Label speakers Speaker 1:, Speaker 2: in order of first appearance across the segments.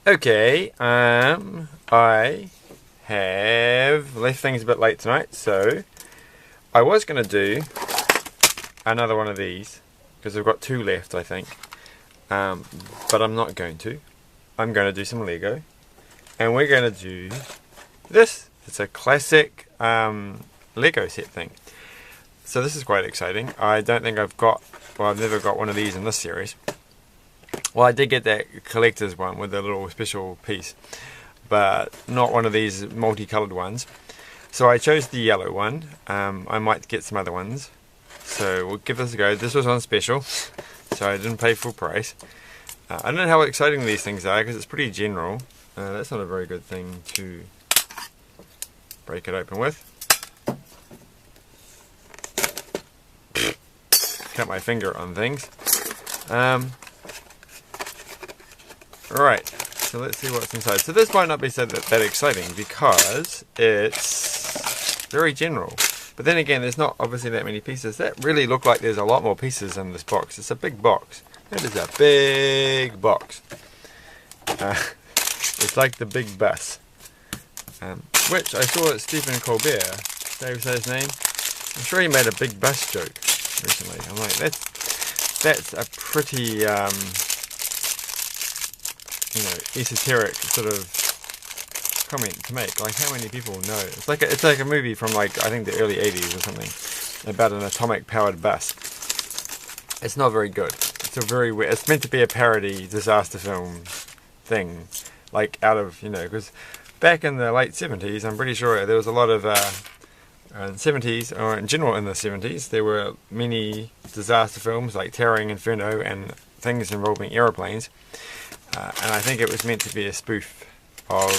Speaker 1: Okay, I have left things a bit late tonight, so I was going to do another one of these, because I've got two left, I think, but I'm not going to. I'm going to do some Lego, and we're going to do this. It's a classic Lego set thing. So this is quite exciting. I don't think I've never got one of these in this series. Well, I did get that collector's one with a little special piece, but not one of these multicolored ones. So I chose the yellow one. I might get some other ones. So we'll give this a go. This was on special, so I didn't pay full price. I don't know how exciting these things are because it's pretty general. That's not a very good thing to break it open with. Cut my finger on things. Right, so let's see what's inside. So this might not be that exciting because it's very general. But then again, there's not obviously that many pieces. That really look like there's a lot more pieces in this box. It's a big box. That is a big box. It's like the big bus. Which I saw at Stephen Colbert, Dave said his name. I'm sure he made a big bus joke recently. I'm like, that's a pretty esoteric sort of comment to make. Like, how many people know? It's like a movie from, like, I think the early 80s or something about an atomic powered bus. It's not very good. It's meant to be a parody disaster film thing, like out of, because back in the late 70s, I'm pretty sure there was a lot of 70s, or in general in the 70s, there were many disaster films like Towering Inferno and things involving aeroplanes. And I think it was meant to be a spoof of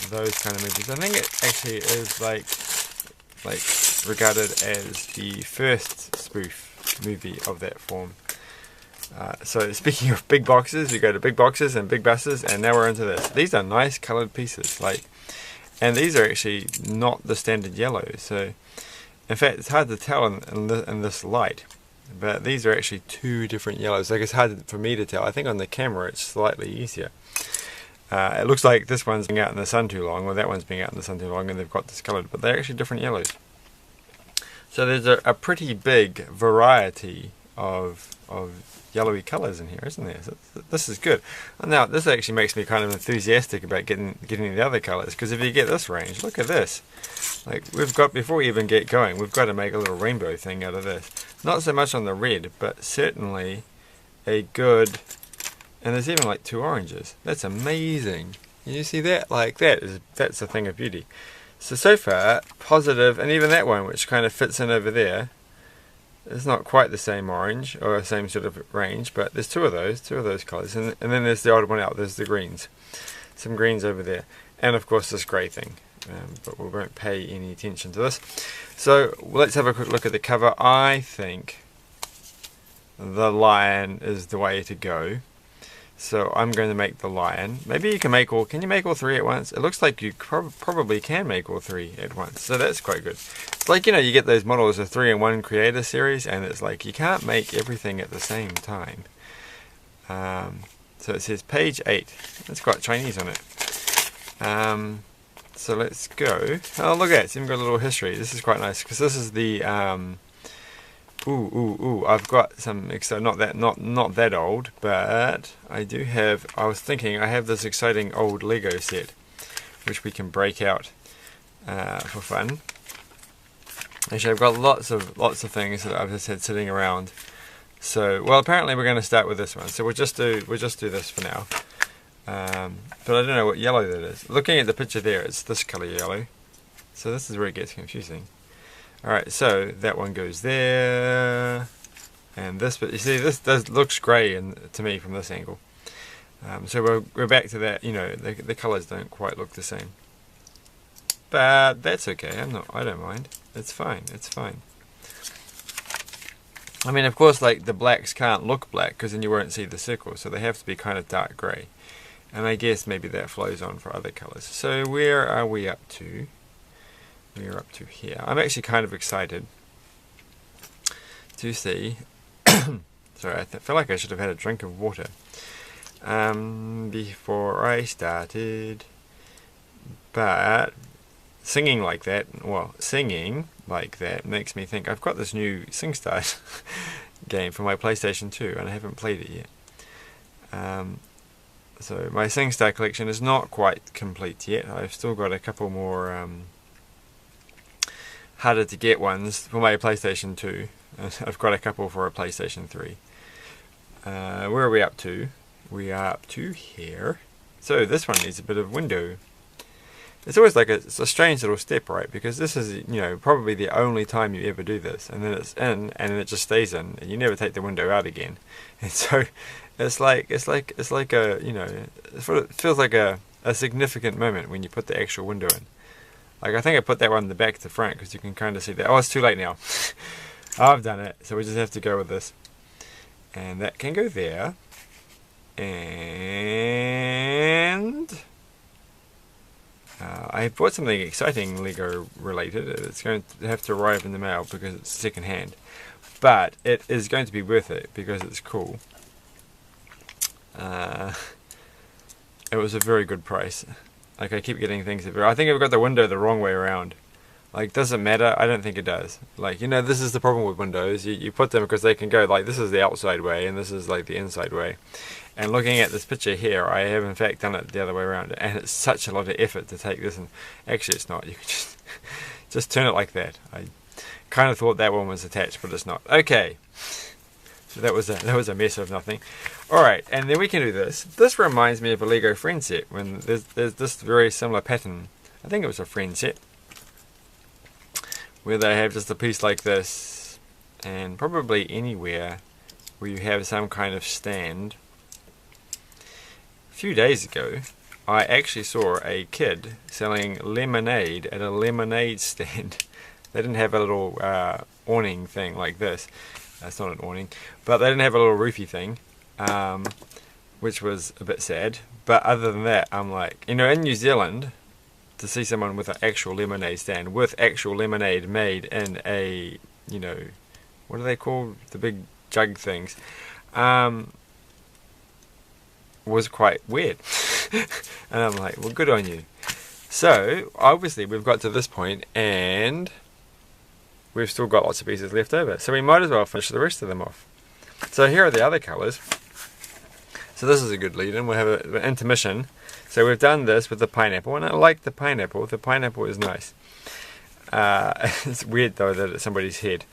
Speaker 1: those kind of movies. I think it actually is like regarded as the first spoof movie of that form. So speaking of big boxes, we go to big boxes and big buses, and now we're into this. These are nice coloured pieces, and these are actually not the standard yellow. So in fact, it's hard to tell in this light. But these are actually two different yellows. Like, it's hard for me to tell. I think on the camera it's slightly easier. It looks like this one's been out in the sun too long, or that one's been out in the sun too long, and they've got discoloured. But they're actually different yellows. So there's a pretty big variety of yellowy colours in here, isn't there? So this is good. Now this actually makes me kind of enthusiastic about getting the other colours, because if you get this range, look at this. Like, before we even get going, we've got to make a little rainbow thing out of this. Not so much on the red, but certainly a good, and there's even like two oranges. That's amazing. You see that? Like, that's a thing of beauty. So far, positive, and even that one, which kind of fits in over there, it's not quite the same orange, or the same sort of range, but there's two of those colours, and then there's the odd one out, there's the greens. Some greens over there, and of course this grey thing. But we won't pay any attention to this. So let's have a quick look at the cover. I think the lion is the way to go. So I'm going to make the lion. Maybe you can make can you make all three at once? It looks like you probably can make all three at once. So that's quite good. It's like, you get those models of 3-in-1 creator series, and it's like you can't make everything at the same time. So it says page 8. It's got Chinese on it. So let's go. Oh, look at it. It's even got a little history. This is quite nice, because this is the I've got some not that old, but I do have. I was thinking I have this exciting old Lego set, which we can break out for fun. Actually, I've got lots of things that I've just had sitting around. So, well, apparently we're going to start with this one. So we'll just do this for now. But I don't know what yellow that is. Looking at the picture there, it's this colour yellow. So this is where it gets confusing. Alright, so that one goes there. And this, but you see, this looks grey to me from this angle. So we're back to that, the colours don't quite look the same. But that's okay, I don't mind. It's fine. I mean, of course, like, the blacks can't look black, because then you won't see the circle, so they have to be kind of dark grey. And I guess maybe that flows on for other colours. So where are we up to? We're up to here. I'm actually kind of excited to see. Sorry, I feel like I should have had a drink of water. before I started. But singing like that makes me think I've got this new SingStar game for my PlayStation 2 and I haven't played it yet. So my SingStar collection is not quite complete yet. I've still got a couple more harder to get ones for my PlayStation 2. I've got a couple for a PlayStation 3. Where are we up to? We are up to here. So this one needs a bit of window. It's always like it's a strange little step, right? Because this is, probably the only time you ever do this, and then it's in, and then it just stays in, and you never take the window out again. And so it's like a, it feels like a significant moment when you put the actual window in. Like I think I put that one in the back to front because you can kind of see that. Oh, it's too late now. I've done it, so we just have to go with this, and that can go there, and. I bought something exciting Lego related. It's going to have to arrive in the mail because it's second hand. But it is going to be worth it because it's cool. It was a very good price. Like I keep getting things that I think I've got the window the wrong way around. Like, does it matter? I don't think it does. Like, this is the problem with windows. You put them because they can go, like, this is the outside way and this is like the inside way. And looking at this picture here, I have in fact done it the other way around, and it's such a lot of effort to take this, and actually it's not. You can just turn it like that. I kind of thought that one was attached, but it's not. Okay, so that was a mess of nothing. All right, and then we can do this. This reminds me of a Lego friend set when there's this very similar pattern. I think it was a friend set where they have just a piece like this, and probably anywhere where you have some kind of stand. A few days ago, I actually saw a kid selling lemonade at a lemonade stand. They didn't have a little awning thing like this. That's not an awning, but they didn't have a little roofie thing, which was a bit sad. But other than that, I'm like, in New Zealand, to see someone with an actual lemonade stand with actual lemonade made in a, what are they called? The big jug things. Was quite weird. And I'm like, well, good on you. So obviously we've got to this point and we've still got lots of pieces left over, so we might as well finish the rest of them off. So here are the other colours. So this is a good lead in. We'll have an intermission. So we've done this with the pineapple, and I like the pineapple. The pineapple is nice. It's weird though that it's somebody's head.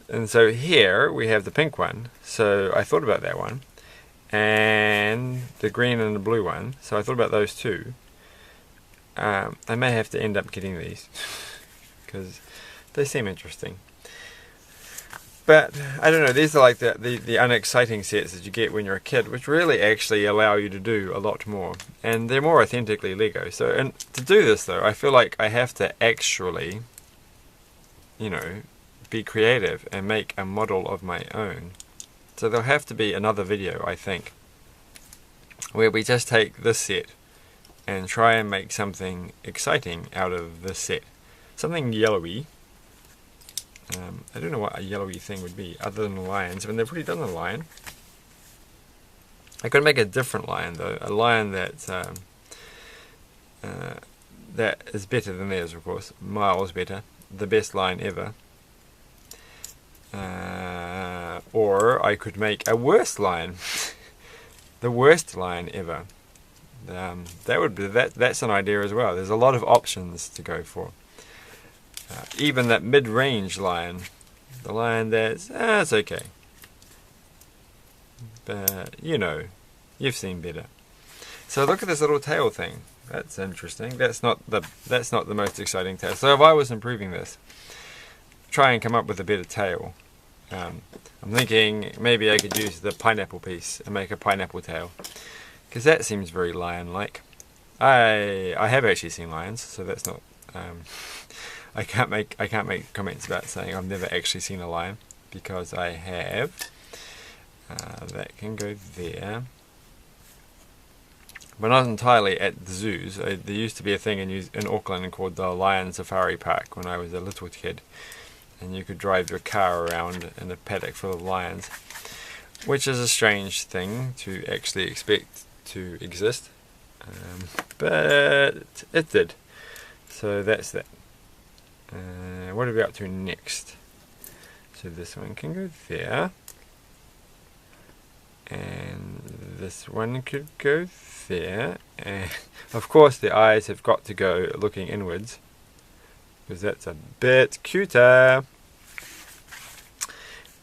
Speaker 1: And so here we have the pink one, so I thought about that one, and the green and the blue one, so I thought about those two. I may have to end up getting these because they seem interesting. But I don't know, these are like the unexciting sets that you get when you're a kid, which really actually allow you to do a lot more, and they're more authentically Lego. So, and to do this though, I feel like I have to actually, be creative and make a model of my own. So there'll have to be another video, I think, where we just take this set and try and make something exciting out of this set. Something yellowy. I don't know what a yellowy thing would be other than lions. I mean, they've already done a lion. I could make a different lion though, a lion that that is better than theirs, of course, miles better, the best lion ever. Or I could make a worse lion, the worst lion ever. That's an idea as well. There's a lot of options to go for. Even that mid-range lion, the lion that's it's okay, but you've seen better. So look at this little tail thing. That's interesting. That's not the most exciting tail. So if I was improving this, try and come up with a better tail. I'm thinking maybe I could use the pineapple piece and make a pineapple tail, because that seems very lion-like. I have actually seen lions, so that's not. I can't make comments about saying I've never actually seen a lion, because I have. That can go there. But not entirely at the zoos. There used to be a thing in Auckland called the Lion Safari Park when I was a little kid, and you could drive your car around in a paddock full of lions. which is a strange thing to actually expect to exist, but it did. So that's that. What are we up to next? So this one can go there, and this one could go there, and of course the eyes have got to go looking inwards, because that's a bit cuter.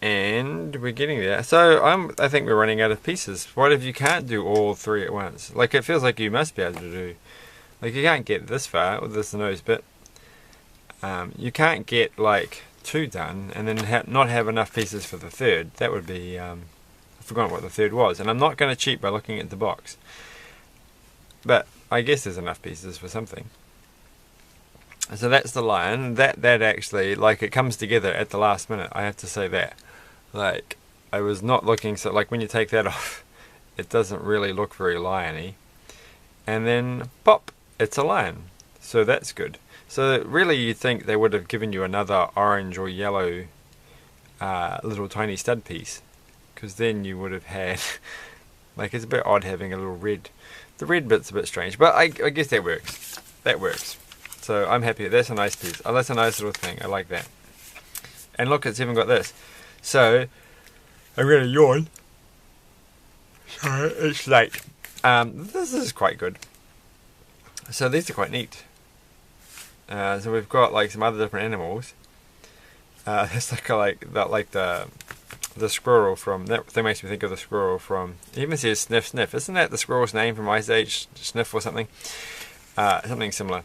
Speaker 1: And we're getting there. So I think we're running out of pieces. What if you can't do all three at once? Like, it feels like you must be able to do, like, you can't get this far with this nose bit. You can't get like 2 done and then not have enough pieces for the third. That would be, I've forgotten what the third was, and I'm not going to cheat by looking at the box. But I guess there's enough pieces for something. So that's the lion. That actually, like, it comes together at the last minute, I have to say that. Like, I was not looking, so like when you take that off, it doesn't really look very lion-y. And then, pop, it's a lion. So that's good. So really you'd think they would have given you another orange or yellow little tiny stud piece. Because then you would have had, like, it's a bit odd having a little red. The red bit's a bit strange, but I guess that works. That works. So I'm happy. That's a nice piece. Oh, that's a nice little thing. I like that. And look, it's even got this. So I'm going to yawn. Sorry, it's late. This is quite good. So these are quite neat. So we've got like some other different animals. It's like the squirrel from that thing makes me think of the squirrel from. It even says Sniff Sniff. Isn't that the squirrel's name from Ice Age? Sniff or something? Something similar.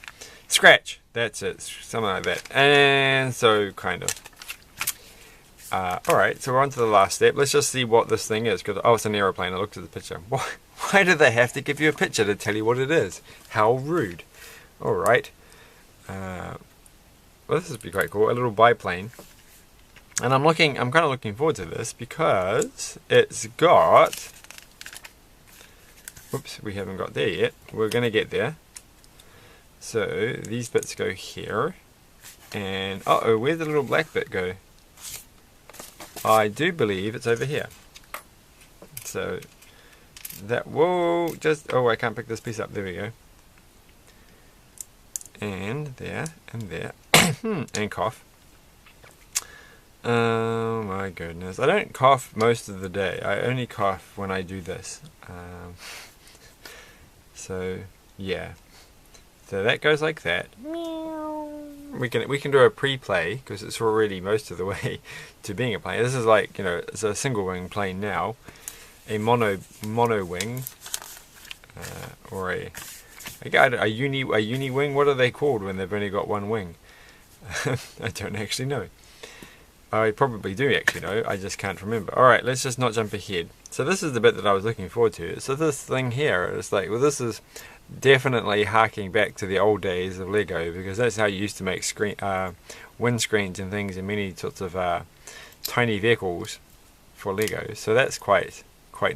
Speaker 1: Scratch. That's it. Something like that. And so kind of. Alright, so we're on to the last step. Let's just see what this thing is. Oh, it's an aeroplane. I looked at the picture. Why do they have to give you a picture to tell you what it is? How rude. Alright. Well, this would be quite cool. A little biplane. And I'm kind of looking forward to this because it's got... Whoops, we haven't got there yet. We're going to get there. So, these bits go here. And, uh-oh, where'd the little black bit go? I do believe it's over here. So, that will just... Oh, I can't pick this piece up. There we go. And there, and there. And cough. Oh my goodness. I don't cough most of the day. I only cough when I do this. So, yeah. So that goes like that. We can do a pre-play because it's already most of the way to being a plane. This is like, you know, it's a single wing plane now, a mono wing, or a uni wing. What are they called when they've only got one wing? I don't actually know. I probably do actually know. I just can't remember. All right, let's just not jump ahead. So this is the bit that I was looking forward to. So this thing here is like, well, this is definitely harking back to the old days of Lego because that's how you used to make windscreens and things in many sorts of tiny vehicles for Lego. So that's quite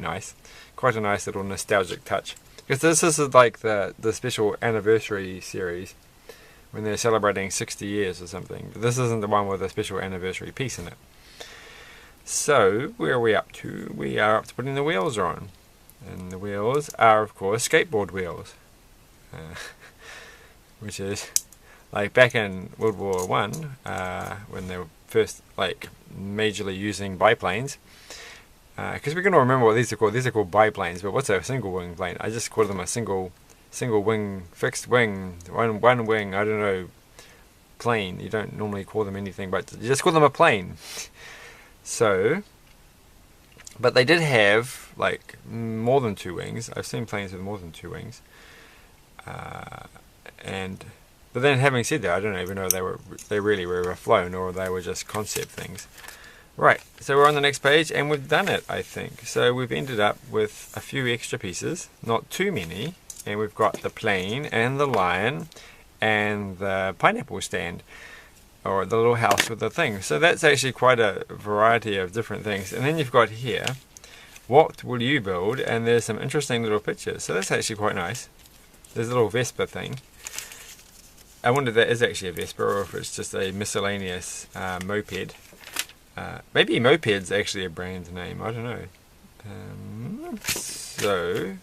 Speaker 1: nice. Quite a nice little nostalgic touch. Because this is like the special anniversary series when they're celebrating 60 years or something. But this isn't the one with a special anniversary piece in it. So, where are we up to? We are up to putting the wheels on. And the wheels are, of course, skateboard wheels. Which is, like, back in World War One, when they were first, like, majorly using biplanes. Because we're going to remember what these are called. These are called biplanes, but what's a single wing plane? I just call them a single wing, fixed wing, one wing, I don't know, plane. You don't normally call them anything, but you just call them a plane. So, but they did have like more than 2 wings. I've seen planes with more than 2 wings. But then having said that, I don't even know they really were flown or they were just concept things. Right, so we're on the next page and we've done it, I think. So we've ended up with a few extra pieces, not too many. And we've got the plane and the lion and the pineapple stand, or the little house with the thing. So that's actually quite a variety of different things. And then you've got here, what will you build? And there's some interesting little pictures. So that's actually quite nice. There's a little Vespa thing. I wonder if that is actually a Vespa or if it's just a miscellaneous moped. Maybe moped's actually a brand name, I don't know. So,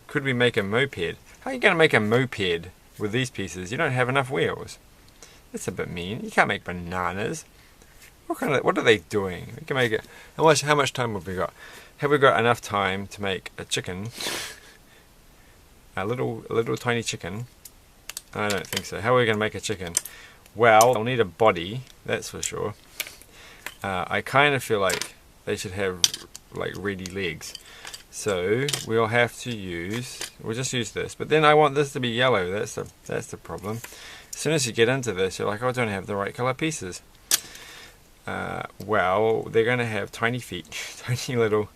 Speaker 1: could we make a moped? How are you going to make a moped with these pieces? You don't have enough wheels. That's a bit mean. You can't make bananas. What are they doing? We can make it. How much time have we got? Have we got enough time to make a chicken? A little tiny chicken? I don't think so. How are we going to make a chicken? Well, I'll need a body, that's for sure. I kind of feel like they should have like reedy legs. So we'll have to we'll just use this. But then I want this to be yellow. That's the problem. As soon as you get into this, you're like, oh, I don't have the right color pieces. Well, they're going to have tiny feet, tiny little.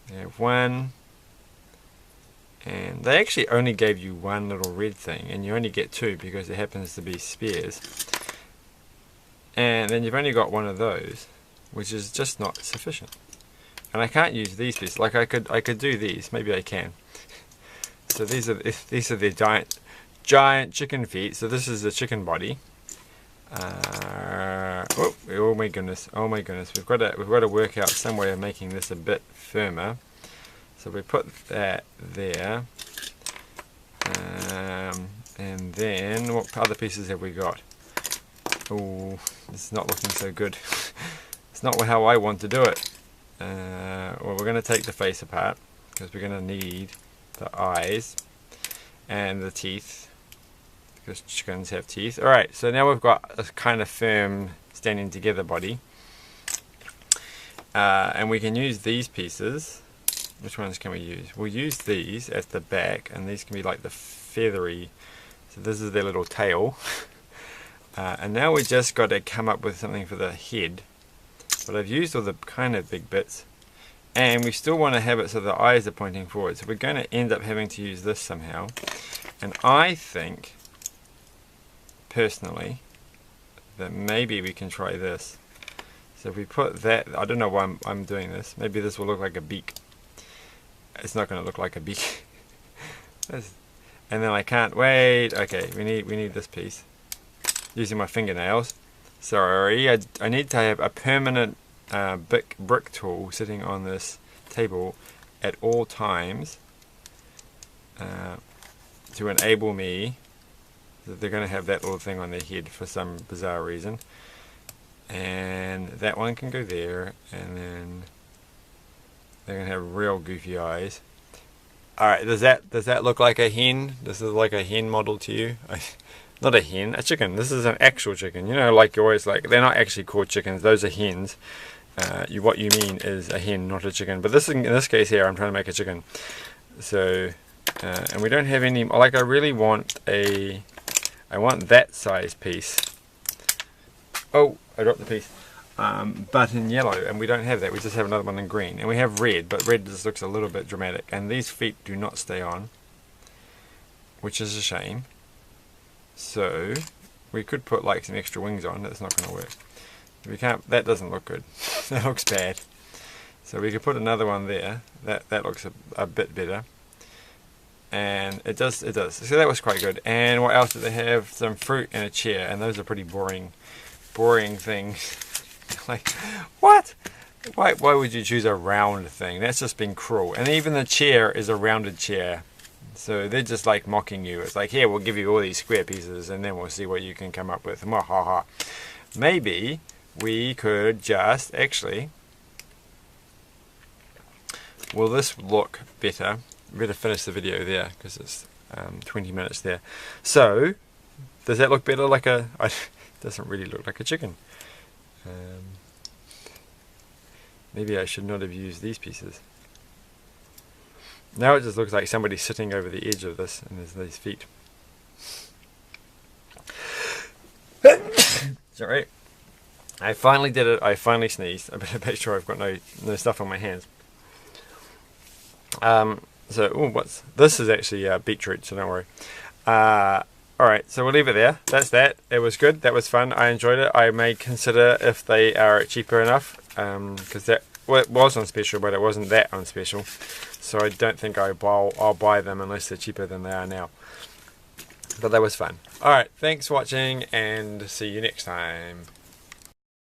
Speaker 1: They have one, and they actually only gave you one little red thing, and you only get two because it happens to be spears. And then you've only got one of those, which is just not sufficient. And I can't use these pieces. Like I could do these. Maybe I can. So these are the giant chicken feet. So this is the chicken body. Oh my goodness! Oh my goodness! We've got to work out some way of making this a bit firmer. So we put that there, and then what other pieces have we got? Oh, it's not looking so good. It's not how I want to do it. Well, we're going to take the face apart because we're going to need the eyes and the teeth. Because chickens have teeth. Alright, so now we've got a kind of firm standing together body. And we can use these pieces. Which ones can we use? We'll use these at the back, and these can be like the feathery. So this is their little tail. And now we just got to come up with something for the head. But I've used all the kind of big bits. And we still want to have it so the eyes are pointing forward. So we're going to end up having to use this somehow. And I think, personally, that maybe we can try this. So if we put that, I don't know why I'm doing this. Maybe this will look like a beak. It's not going to look like a beak. And then I can't wait. Okay, we need this piece. Using my fingernails. Sorry, I need to have a permanent brick tool sitting on this table at all times to enable me. They're going to have that little thing on their head for some bizarre reason, and that one can go there, and then they're going to have real goofy eyes. Alright, does that look like a hen? This is like a hen model to you? Not a hen, a chicken. This is an actual chicken. You know, like you always like, they're not actually called chickens, those are hens. What you mean is a hen, not a chicken. But in this case here, I'm trying to make a chicken. So, and we don't have any, like I really want I want that size piece. Oh, I dropped the piece. But in yellow, and we don't have that. We just have another one in green. And we have red, but red just looks a little bit dramatic. And these feet do not stay on, which is a shame. So, we could put like some extra wings on. That's not going to work. We can't. That doesn't look good. That looks bad. So we could put another one there. That looks a bit better. And it does. So that was quite good. And what else did they have? Some fruit and a chair. And those are pretty boring things. Like, what? Why would you choose a round thing? That's just being cruel. And even the chair is a rounded chair. So they're just like mocking you. It's like, here, we'll give you all these square pieces and then we'll see what you can come up with. Maybe we could just actually, will this look better? We better finish the video there because it's 20 minutes there. So, does that look better? Like it doesn't really look like a chicken. Maybe I should not have used these pieces. Now it just looks like somebody sitting over the edge of this, and there's these feet. Sorry. I finally did it. I finally sneezed. I better make sure I've got no stuff on my hands. What's this? Is actually beetroot, so don't worry. Alright, so we'll leave it there. That's that. It was good. That was fun. I enjoyed it. I may consider if they are cheaper enough, because it was on special, but it wasn't that on special. So I don't think I'll buy them unless they're cheaper than they are now. But that was fun. Alright, thanks for watching, and see you next time.